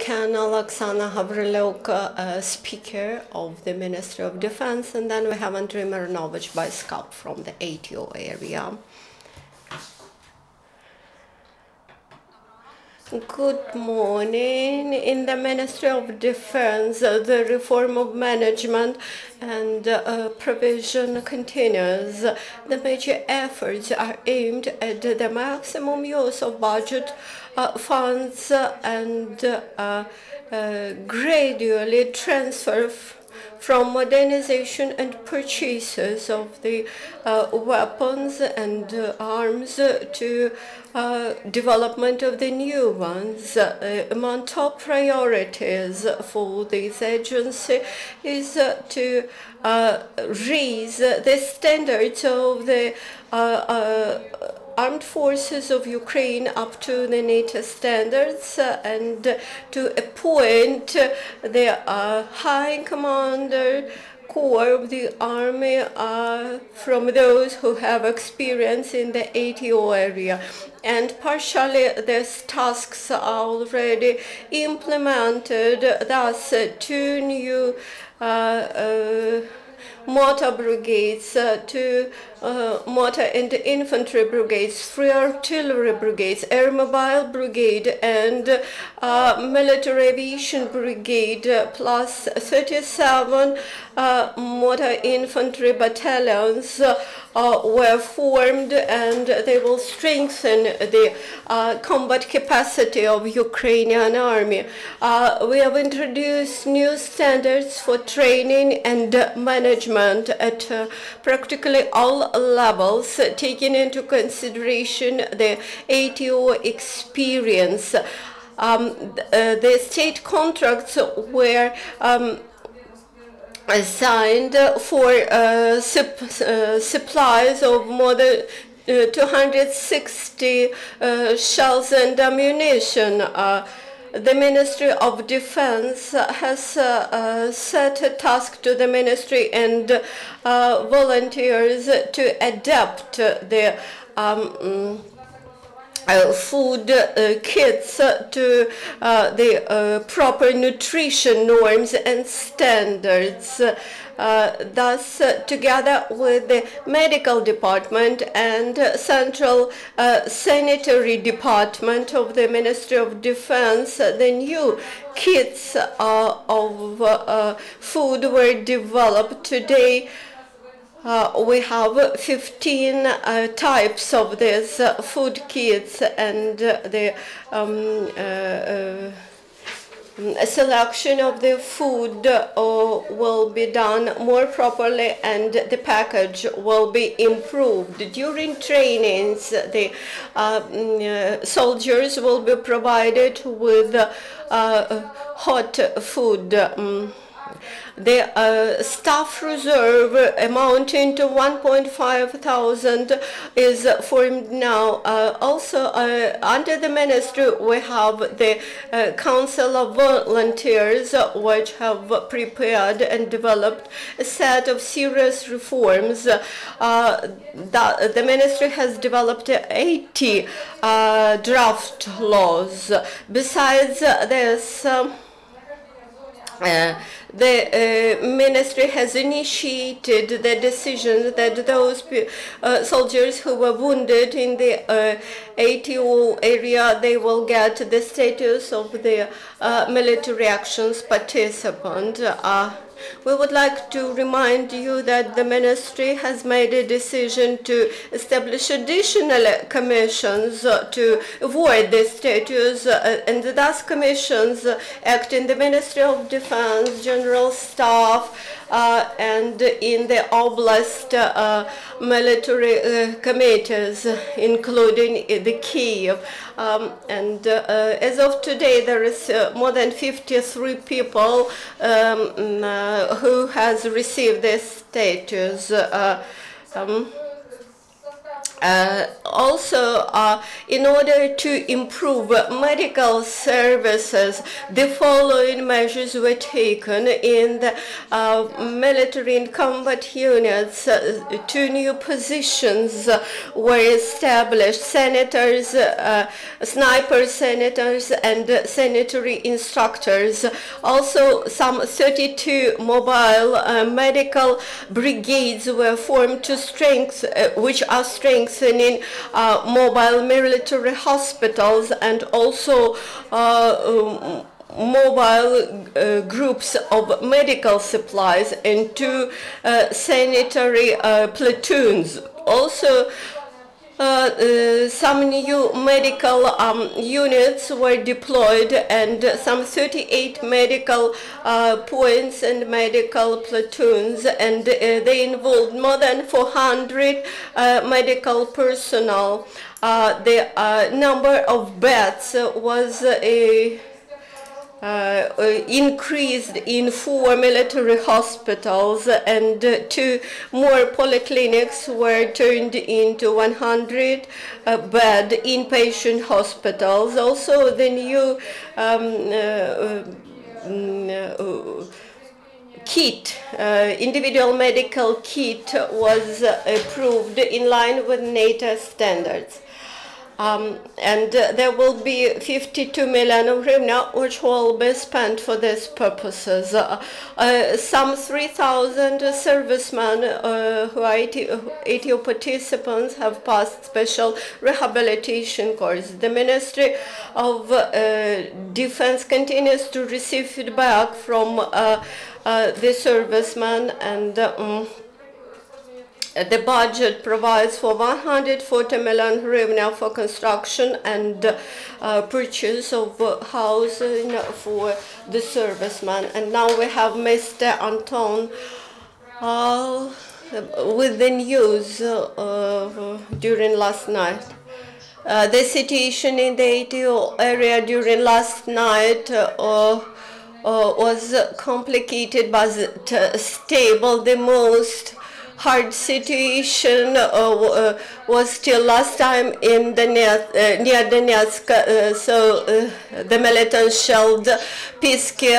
Can Alexana Havriluk, speaker of the Ministry of Defense, and then we have Anton Myronovych by Skype from the ATO area. Good morning. In the Ministry of Defense, the reform of management and provision continues. The major efforts are aimed at the maximum use of budget funds and gradually transfer from modernization and purchases of the weapons and arms to development of the new ones. Among top priorities for this agency is to raise the standards of the armed forces of Ukraine up to the NATO standards and to appoint the high commander corps of the army from those who have experience in the ATO area. And partially these tasks are already implemented, thus 2 new mortar brigades, 2 mortar and infantry brigades, 3 artillery brigades, air mobile brigade, and military aviation brigade, plus 37 mortar infantry battalions were formed, and they will strengthen the combat capacity of Ukrainian army. We have introduced new standards for training and management at practically all levels, taking into consideration the ATO experience. The state contracts were signed for supplies of more than 260 shells and ammunition. The Ministry of Defense has set a task to the ministry and volunteers to adapt the food kits to the proper nutrition norms and standards. Thus, together with the medical department and central sanitary department of the Ministry of Defense, the new kits of food were developed. Today, we have 15 types of these food kits, and the selection of the food will be done more properly, and the package will be improved. During trainings, the soldiers will be provided with hot food. The staff reserve amounting to 1,500 is formed now. Also, under the ministry, we have the Council of Volunteers, which have prepared and developed a set of serious reforms. The ministry has developed 80 draft laws. Besides this, the ministry has initiated the decision that those soldiers who were wounded in the ATO area, they will get the status of the military actions participant. We would like to remind you that the ministry has made a decision to establish additional commissions to avoid this status, and thus commissions act in the Ministry of Defense, General Staff, and in the Oblast military committees, including the Kiev. And as of today, there is more than 53 people who has received this status. In order to improve medical services, the following measures were taken in the military and combat units. 2 new positions were established: senators, sniper senators, and sanitary instructors. Also, some 32 mobile medical brigades were formed to which are strengthening mobile military hospitals, and also mobile groups of medical supplies, and 2 sanitary platoons. Also, some new medical units were deployed, and some 38 medical points and medical platoons, and they involved more than 400 medical personnel. The number of beds was increased in 4 military hospitals, and 2 more polyclinics were turned into 100-bed inpatient hospitals. Also, the new individual medical kit was approved in line with NATO standards. And there will be 52 million hryvnia, which will be spent for these purposes. Some 3,000 servicemen who are ATO participants have passed special rehabilitation course. The Ministry of Defense continues to receive feedback from the servicemen, and the budget provides for 140 million hryvnia for construction and purchase of housing for the servicemen. And now we have Mr. Anton with the news during last night. The situation in the ATO area during last night was complicated but stable. The most hard situation was still last time in the near Donetsk. The militants shelled Piski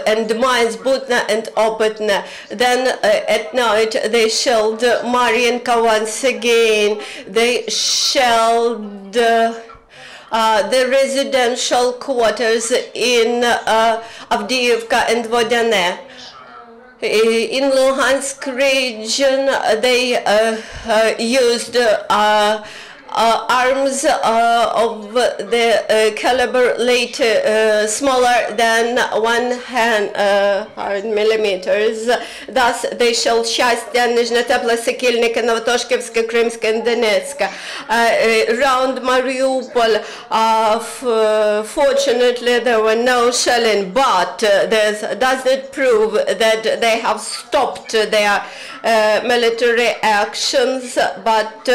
and mines Butna and Opetna. Then at night they shelled Mariinka once again. They shelled the residential quarters in Avdiivka and Vodane. In Luhansk region, they used arms of the caliber later smaller than 100 millimeters. Thus, they shelled Счастье, Nizhnetepla, Sekilnika, Novatoshkivska, Krymska, and Donetsk. Around Mariupol, fortunately, there were no shelling, but this does not prove that they have stopped their military actions, but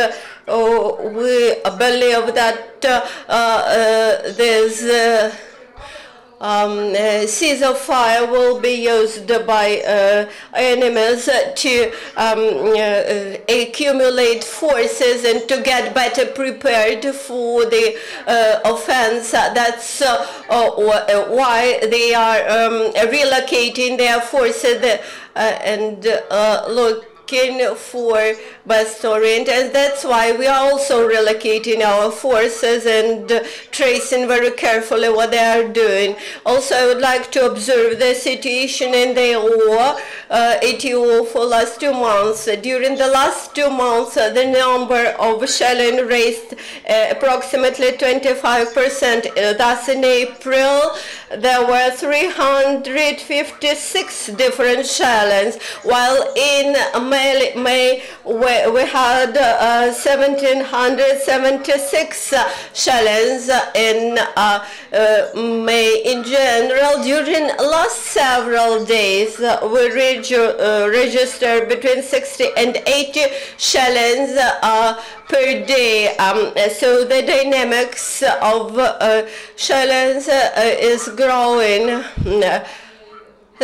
we believe that this ceasefire will be used by enemies to accumulate forces and to get better prepared for the offense. That's why they are relocating their forces and looking for best orient, and that's why we are also relocating our forces and tracing very carefully what they are doing. Also, I would like to observe the situation in the ATO for last 2 months. During the last 2 months, the number of shelling raised approximately 25%. Thus, in April, there were 356 different shellings, while in May we had 1,776 shellings in May. In general, during last several days, we registered between 60 and 80 shellings per day. So the dynamics of shellings is growing.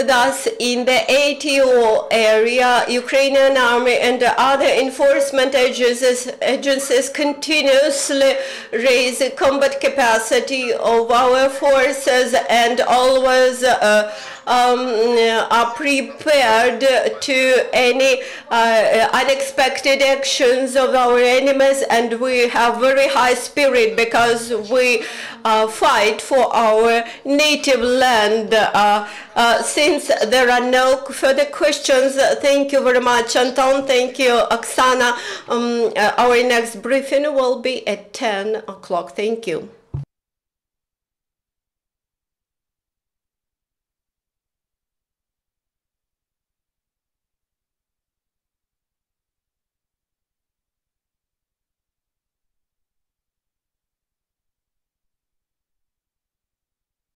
Thus, in the ATO area, Ukrainian army and other enforcement agencies continuously raise the combat capacity of our forces and always are prepared to any unexpected actions of our enemies, and we have very high spirit because we fight for our native land. Since there are no further questions, thank you very much, Anton. Thank you, Oksana. Our next briefing will be at 10 o'clock. Thank you.